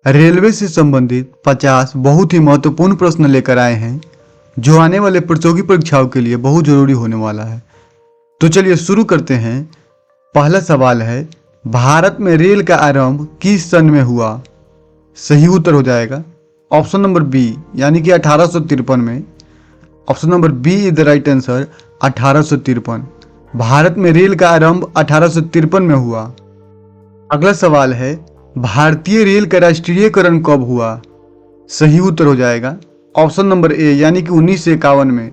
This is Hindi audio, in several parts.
रेलवे से संबंधित 50 बहुत ही महत्वपूर्ण प्रश्न लेकर आए हैं जो आने वाले प्रतियोगी परीक्षाओं के लिए बहुत जरूरी होने वाला है। तो चलिए शुरू करते हैं। पहला सवाल है, भारत में रेल का आरंभ किस सन में हुआ? सही उत्तर हो जाएगा ऑप्शन नंबर बी यानी कि 1853 में। Option number B is the right answer, 1853। Bharat में रेल का आरंभ 1853 में हुआ। अगला सवाल है, भारतीय रेल का राष्ट्रीयकरण कब हुआ? सही उत्तर हो जाएगा ऑप्शन नंबर ए यानी कि 1951 में।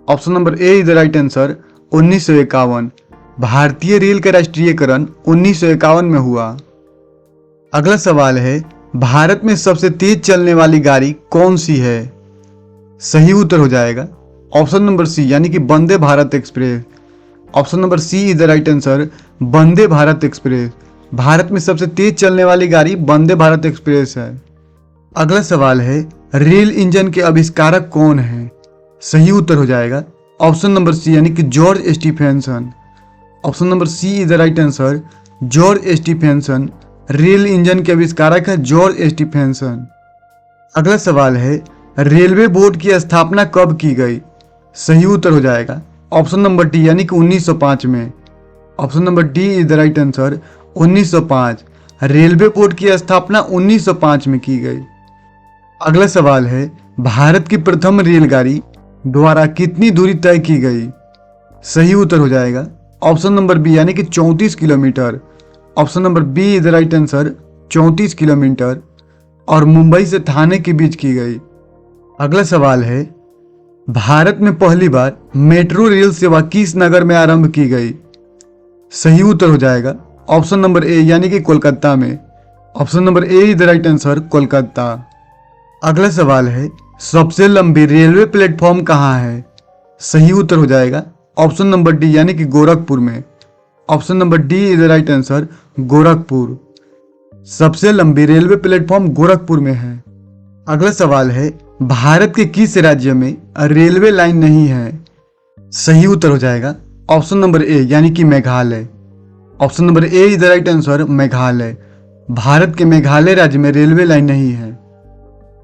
Option number A is the right answer, 1951। भारतीय रेल का राष्ट्रीयकरण 1951 में हुआ। अगला सवाल है, भारत में सबसे तेज चलने वाली गाड़ी कौन सी है? सही उत्तर हो जाएगा ऑप्शन नंबर सी यानी कि Vande Bharat express. Option number C is the right answer, Vande Bharat express. Bharat में सबसे तेज चलने वाली गाड़ी वंदे भारत एक्सप्रेस है। अगला सवाल है, रेल इंजन के आविष्कारक कौन है? सही उत्तर हो जाएगा ऑप्शन नंबर सी यानी कि George Stephenson. Option number C is the right answer, George Stephenson. Rail engine के आविष्कारक है जॉर्ज स्टीफेंसन। अगला सवाल है, रेलवे बोर्ड की स्थापना कब की गई? सही उत्तर हो जाएगा ऑप्शन नंबर डी यानी कि 1905 में। Option number D is the right answer, 1905। Railway board की स्थापना 1905 में की गई। अगला सवाल है, भारत की प्रथम रेलगाड़ी द्वारा कितनी दूरी तय की गई? सही उत्तर हो जाएगा ऑप्शन नंबर बी यानी कि 34 kilometre. Option number B is the right answer, 34 kilometre, और मुंबई से थाने के बीच की गई। अगला सवाल है, भारत में पहली बार मेट्रो रेल सेवा किस नगर में आरंभ की गई? सही उत्तर हो जाएगा ऑप्शन नंबर ए यानी कि कोलकाता में। Option number A is the right answer, Kolkata. अगला सवाल है, सबसे लंबी रेलवे प्लेटफॉर्म कहाँ है? सही उत्तर हो जाएगा ऑप्शन नंबर डी यानी कि गोरखपुर में। Option number D is the right answer, Gorakhpur. सबसे लंबी रेलवे प्लेटफॉर्म गोरखपुर में है। अगला सवाल है, भारत के किस राज्य में रेलवे लाइन नहीं है? सही उत्तर हो जाएगा ऑप्शन नंबर ए यानी कि Meghalaya. Option number A is the right answer, Meghalaya. Bharat के मेघालय राज्य में रेलवे लाइन नहीं है।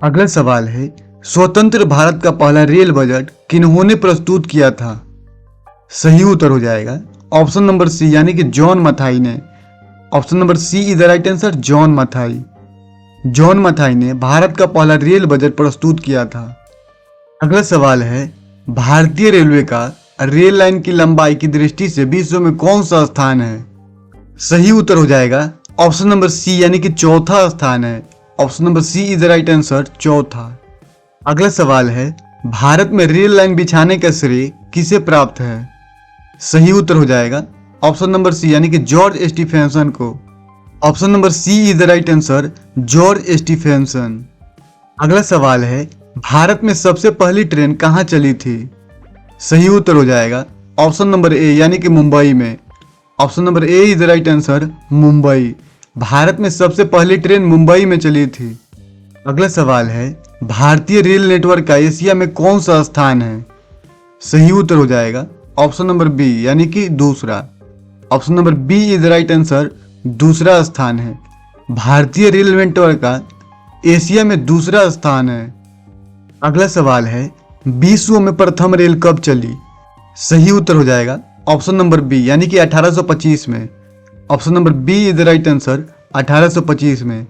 अगला सवाल है, स्वतंत्र भारत का पहला रेल बजट किन्होंने प्रस्तुत किया था? सही उत्तर हो जाएगा ऑप्शन नंबर सी यानी कि जॉन मथाई ने। Option number C is the right answer, John Mathai. John Mathai ने भारत का पहला रेल बजट प्रस्तुत किया था। अगला सवाल है, भारतीय रेलवे का रेल लाइन की लंबाई की दृष्टि से विश्व में कौन सा स्थान है? सही उत्तर हो जाएगा ऑप्शन नंबर सी यानी कि चौथा स्थान है। Option number C is the right answer, चौथा। अगला सवाल है, भारत में रेल लाइन बिछाने का श्रेय किसे प्राप्त है? सही उत्तर हो जाएगा ऑप्शन नंबर सी यानी कि जॉर्ज स्टीफेंसन को। Option number C is the right answer, George Stephenson. अगला सवाल है, भारत में सबसे पहली ट्रेन कहाँ चली थी? सही उत्तर हो जाएगा ऑप्शन नंबर ए यानी कि मुंबई में। Option number A is the right answer, Mumbai. Bharat में सबसे पहली ट्रेन मुंबई में चली थी। अगला सवाल है, भारतीय रेल नेटवर्क का एशिया में कौन सा स्थान है? सही उत्तर हो जाएगा ऑप्शन नंबर बी यानी कि दूसरा। Option number B is the right answer, दूसरा स्थान है। भारतीय रेल नेटवर्क का एशिया में दूसरा स्थान है। अगला सवाल है, विश्व में प्रथम रेल कब चली? सही उत्तर हो जाएगा ऑप्शन नंबर बी यानी कि 1825 में। Option number B is the right answer, 1825 में।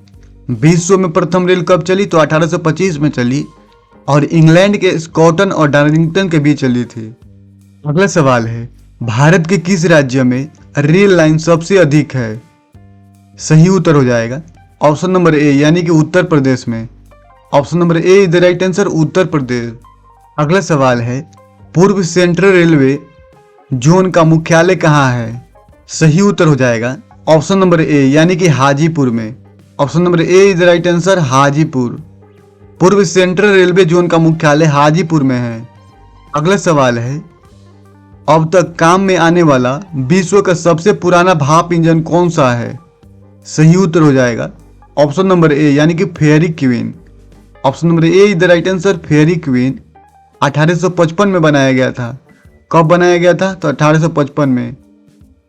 विश्व में प्रथम रेल कब चली? तो 1825 में चली, और इंग्लैंड के स्कॉटन और डार्लिंगटन के बीच चली थी। अगला सवाल है, भारत के किस राज्य में रेल लाइन सबसे अधिक है? सही उत्तर हो जाएगा ऑप्शन नंबर ए यानी कि उत्तर प्रदेश में। Option number A is the right answer, Uttar Pradesh. अगला सवाल है, पूर्व सेंट्रल रेलवे जोन का मुख्यालय कहाँ है? सही उत्तर हो जाएगा ऑप्शन नंबर ए यानी कि हाजीपुर में। Option number A is the right answer, Hajipur. पूर्व सेंट्रल रेलवे जोन का मुख्यालय हाजीपुर में है। अगला सवाल है, अब तक काम में आने वाला विश्व का सबसे पुराना भाप इंजन कौन सा है? सही उत्तर हो जाएगा ऑप्शन नंबर ए यानी कि fairy queen. Option number A is the right answer, fairy queen. 1855 में बनाया गया था। कब बनाया गया था? तो 1855 में।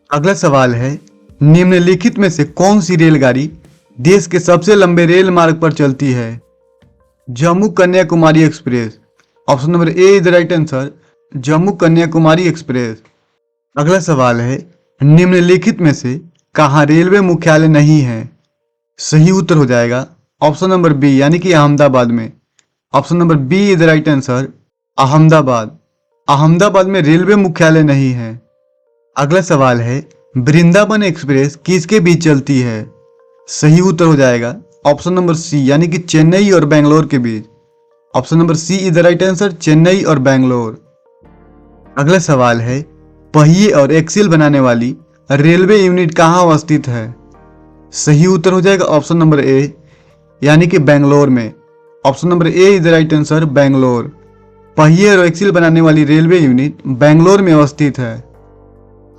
अगला सवाल है, निम्नलिखित में से कौन सी रेलगाड़ी देश के सबसे लंबे रेल मार्ग पर चलती है? Jammu Kanyakumari express. Option number A is the right answer, Jammu Kanyakumari express. अगला सवाल है, निम्नलिखित में से कहाँ रेलवे मुख्यालय नहीं है? सही उत्तर हो जाएगा ऑप्शन नंबर बी यानी कि अहमदाबाद में। Option number B is the right answer, Ahmedabad. Ahmedabad में रेलवे मुख्यालय नहीं है। अगला सवाल है, वृंदावन एक्सप्रेस किसके बीच चलती है? सही उत्तर हो जाएगा ऑप्शन नंबर सी यानी कि चेन्नई और बेंगलोर के बीच। Option number C is the right answer, Chennai और बेंगलोर। अगला सवाल है, पहिए और एक्सिल बनाने वाली रेलवे यूनिट कहाँ अवस्थित है? सही उत्तर हो जाएगा ऑप्शन नंबर ए यानी कि बेंगलोर में। Option number A is the right answer, Bangalore. पहिए और एक्सिल बनाने वाली रेलवे यूनिट बेंगलोर में अवस्थित है।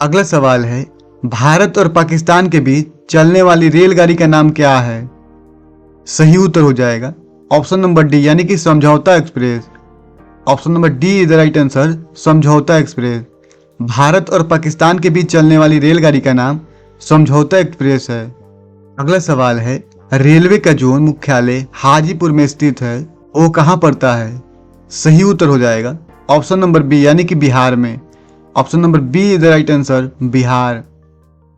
अगला सवाल है, भारत और पाकिस्तान के बीच चलने वाली रेलगाड़ी का नाम क्या है? सही उत्तर हो जाएगा ऑप्शन नंबर डी यानी कि समझौता express. Option number D is the right answer, समझौता एक्सप्रेस। भारत और पाकिस्तान के बीच चलने वाली रेलगाड़ी का नाम समझौता एक्सप्रेस है। अगला सवाल है, रेलवे का जोन मुख्यालय हाजीपुर में स्थित है, वो कहाँ पड़ता है? सही उत्तर हो जाएगा ऑप्शन नंबर बी यानी कि बिहार में। Option number B is the right answer, Bihar.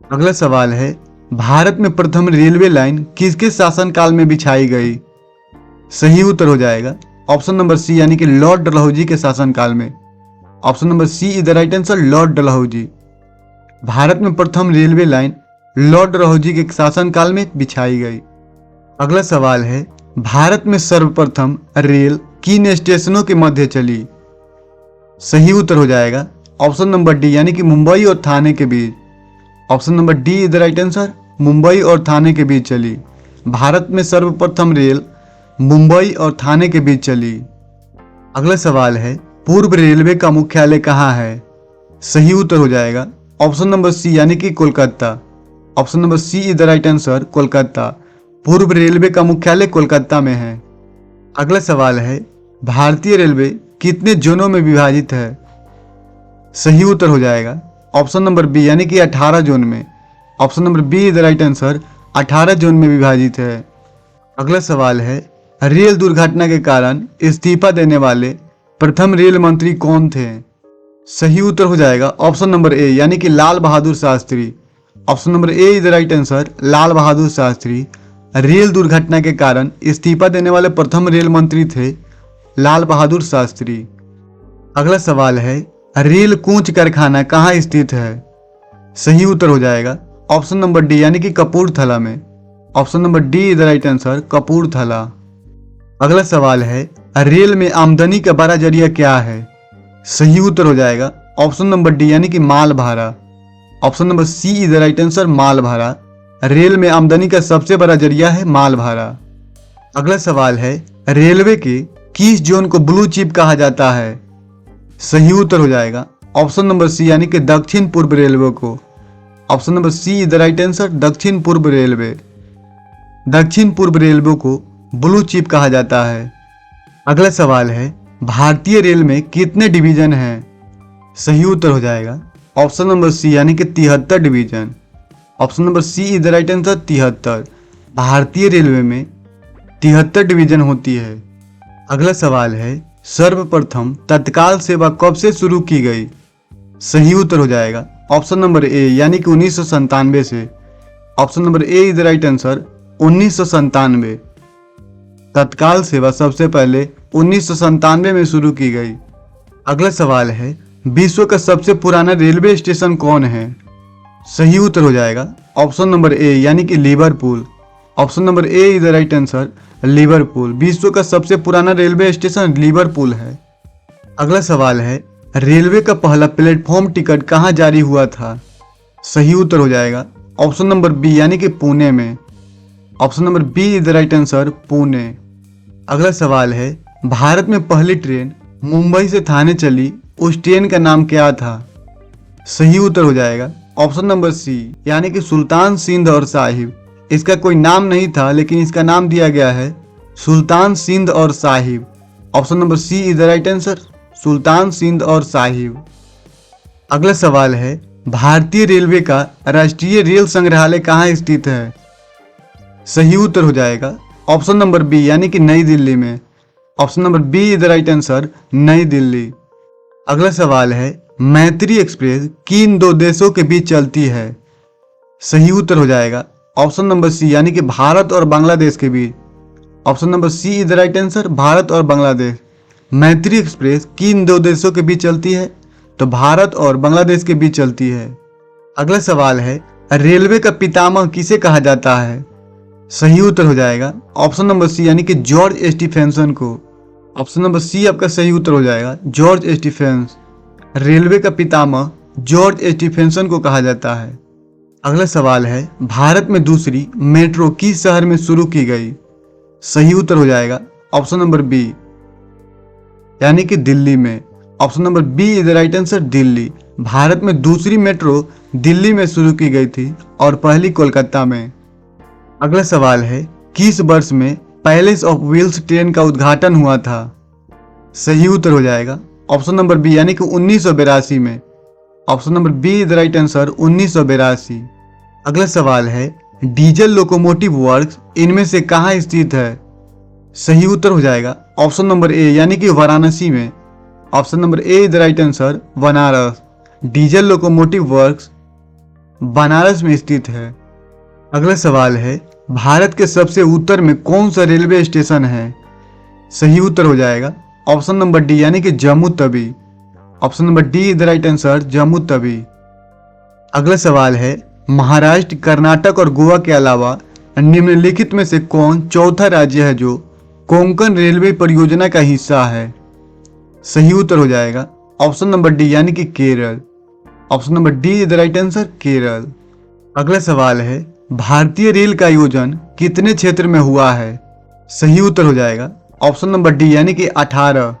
अगला सवाल है, भारत में प्रथम रेलवे लाइन किसके शासनकाल में बिछाई गई? सही उत्तर हो जाएगा ऑप्शन नंबर सी यानी कि लॉर्ड डलहौजी के शासनकाल में। Option number C is the right answer, Lord Dalhousie. Bharat में प्रथम रेलवे लाइन लॉर्ड डलहौजी के शासनकाल में बिछाई गई। अगला सवाल है, भारत में सर्वप्रथम रेल किन स्टेशनों के मध्य चली? सही उत्तर हो जाएगा ऑप्शन नंबर डी यानी कि मुंबई और थाने के बीच। Option number D is the right answer, Mumbai और थाने के बीच चली। भारत में सर्वप्रथम रेल मुंबई और थाने के बीच चली। अगला सवाल है, पूर्व रेलवे का मुख्यालय कहाँ है? सही उत्तर हो जाएगा ऑप्शन नंबर सी यानी कि Kolkata. Option number C is the right answer, Kolkata. पूर्व रेलवे का मुख्यालय कोलकाता में है। अगला सवाल है, भारतीय रेलवे कितने जोनों में विभाजित है? सही उत्तर हो जाएगा ऑप्शन नंबर बी यानी कि 18 जोन में। Option number B is the right answer, 18 zone में विभाजित है। अगला सवाल है, रेल दुर्घटना के कारण इस्तीफा देने वाले प्रथम रेल मंत्री कौन थे? सही उत्तर हो जाएगा ऑप्शन नंबर ए यानी कि Lal Bahadur Shastri. Option number A is the right answer, Lal Bahadur Shastri. Rail दुर्घटना के कारण इस्तीफा देने वाले प्रथम रेल मंत्री थे लाल बहादुर शास्त्री। अगला सवाल है, रेल कोच कारखाना कहाँ स्थित है? सही उत्तर हो जाएगा ऑप्शन नंबर डी यानी कि कपूरथला में। Option number D is the right answer, Kapurthala. अगला सवाल है, रेल में आमदनी का बड़ा जरिया क्या है? सही उत्तर हो जाएगा ऑप्शन नंबर डी यानी कि माल भाड़ा। Option number C is the right answer, माल भाड़ा। रेल में आमदनी का सबसे बड़ा जरिया है माल भाड़ा। अगला सवाल है, रेलवे के किस जोन को ब्लू चिप कहा जाता है? सही उत्तर हो जाएगा ऑप्शन नंबर सी यानी कि दक्षिण पूर्व रेलवे को। Option number C is the right answer, दक्षिण पूर्व रेलवे। दक्षिण पूर्व रेलवे को ब्लू चिप कहा जाता है। अगला सवाल है, भारतीय रेल में कितने डिवीजन हैं? सही उत्तर हो जाएगा ऑप्शन नंबर सी यानी कि 73 division. Option number C is the right answer, 73। भारतीय रेलवे में 73 डिवीजन होती है। अगला सवाल है, सर्वप्रथम तत्काल सेवा कब से शुरू की गई? सही उत्तर हो जाएगा ऑप्शन नंबर ए यानी कि 1997 से। Option number A is the right answer, 1997। तत्काल सेवा सबसे पहले 1997 में शुरू की गई। अगला सवाल है, विश्व का सबसे पुराना रेलवे स्टेशन कौन है? सही उत्तर हो जाएगा ऑप्शन नंबर ए यानी कि Liverpool. Option number A is the right answer, Liverpool. विश्व का सबसे पुराना रेलवे स्टेशन लिवरपूल है। अगला सवाल है, रेलवे का पहला प्लेटफॉर्म टिकट कहाँ जारी हुआ था? सही उत्तर हो जाएगा ऑप्शन नंबर बी यानी कि पुणे में। Option number B is the right answer, Pune. अगला सवाल है, भारत में पहली ट्रेन मुंबई से थाने चली, उस ट्रेन का नाम क्या था? सही उत्तर हो जाएगा ऑप्शन नंबर सी यानी कि सुल्तान सिंध और साहिब। इसका कोई नाम नहीं था लेकिन इसका नाम दिया गया है सुल्तान सिंध और Sahib. Option number C is the right answer, Sultan Sindh और साहिब। अगला सवाल है, भारतीय रेलवे का राष्ट्रीय रेल संग्रहालय कहाँ स्थित है? सही उत्तर हो जाएगा ऑप्शन नंबर बी यानी कि नई दिल्ली में। Option number B is the right answer, New Delhi. अगला सवाल है, मैत्री एक्सप्रेस किन दो देशों के बीच चलती है? सही उत्तर हो जाएगा ऑप्शन नंबर सी यानी कि भारत और बांग्लादेश के बीच। Option number C is the right answer, Bharat और बांग्लादेश। मैत्री एक्सप्रेस किन दो देशों के बीच चलती है? तो भारत और बांग्लादेश के बीच चलती है। अगला सवाल है, रेलवे का पितामह किसे कहा जाता है? सही उत्तर हो जाएगा ऑप्शन नंबर सी यानी कि जॉर्ज स्टीफेंसन को। ऑप्शन नंबर सी आपका सही उत्तर हो जाएगा, जॉर्ज स्टीफेंस। रेलवे का पितामह जॉर्ज स्टीफेंसन को कहा जाता है। अगला सवाल है, भारत में दूसरी मेट्रो किस शहर में शुरू की गई? सही उत्तर हो जाएगा ऑप्शन नंबर बी यानी कि दिल्ली में। Option number B is the right answer, Delhi. Bharat में दूसरी मेट्रो दिल्ली में शुरू की गई थी और पहली कोलकाता में। अगला सवाल है, किस वर्ष में पैलेस ऑफ व्हील्स ट्रेन का उद्घाटन हुआ था? सही उत्तर हो जाएगा ऑप्शन नंबर बी यानी कि 1982 में। Option number B is the right answer, 1982। अगला सवाल है, डीजल लोकोमोटिव वर्क्स इनमें से कहाँ स्थित है? सही उत्तर हो जाएगा ऑप्शन नंबर ए यानी कि वाराणसी में। Option number A is the right answer, Banaras. Diesel locomotive works Banaras में स्थित है। अगला सवाल है, भारत के सबसे उत्तर में कौन सा रेलवे स्टेशन है? सही उत्तर हो जाएगा ऑप्शन नंबर डी यानी कि Jammu Tawi. Option number D is the right answer, Jammu Tawi. अगला सवाल है, महाराष्ट्र, कर्नाटक और गोवा के अलावा निम्नलिखित में से कौन चौथा राज्य है जो कोंकण रेलवे परियोजना का हिस्सा है? सही उत्तर हो जाएगा ऑप्शन नंबर डी यानी कि Kerala. Option number D is the right answer, Kerala. अगला सवाल है, भारतीय रेल का आयोजन कितने क्षेत्र में हुआ है? सही उत्तर हो जाएगा ऑप्शन नंबर डी यानी कि 18।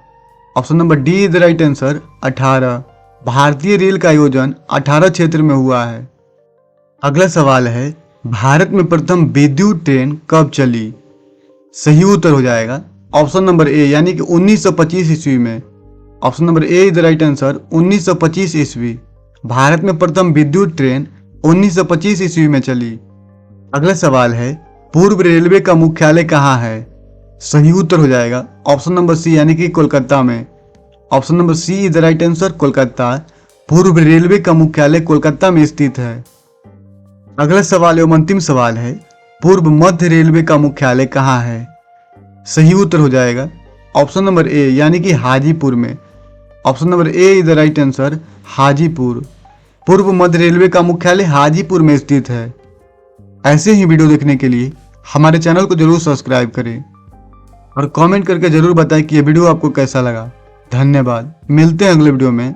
Option number D is the right answer, 18। भारतीय रेल का आयोजन 18 क्षेत्र में हुआ है। अगला सवाल है, भारत में प्रथम विद्युत ट्रेन कब चली? सही उत्तर हो जाएगा ऑप्शन नंबर ए यानी कि 1925 ईस्वी में। Option number A is the right answer, 1925 ईस्वी। भारत में प्रथम विद्युत ट्रेन 1925 ईस्वी में चली। अगला सवाल है, पूर्व रेलवे का मुख्यालय कहाँ है? सही उत्तर हो जाएगा ऑप्शन नंबर सी यानी कि कोलकाता में। Option number C is the right answer, Kolkata. पूर्व रेलवे का मुख्यालय कोलकाता में स्थित है। अगला सवाल एवं अंतिम सवाल है, पूर्व मध्य रेलवे का मुख्यालय कहाँ है? सही उत्तर हो जाएगा ऑप्शन नंबर ए यानी कि हाजीपुर में। Option number A is the right answer, Hajipur. पूर्व मध्य रेलवे का मुख्यालय हाजीपुर में स्थित है। ऐसे ही वीडियो देखने के लिए हमारे चैनल को जरूर सब्सक्राइब करें और कमेंट करके जरूर बताएं कि ये वीडियो आपको कैसा लगा। धन्यवाद, मिलते हैं अगले वीडियो में।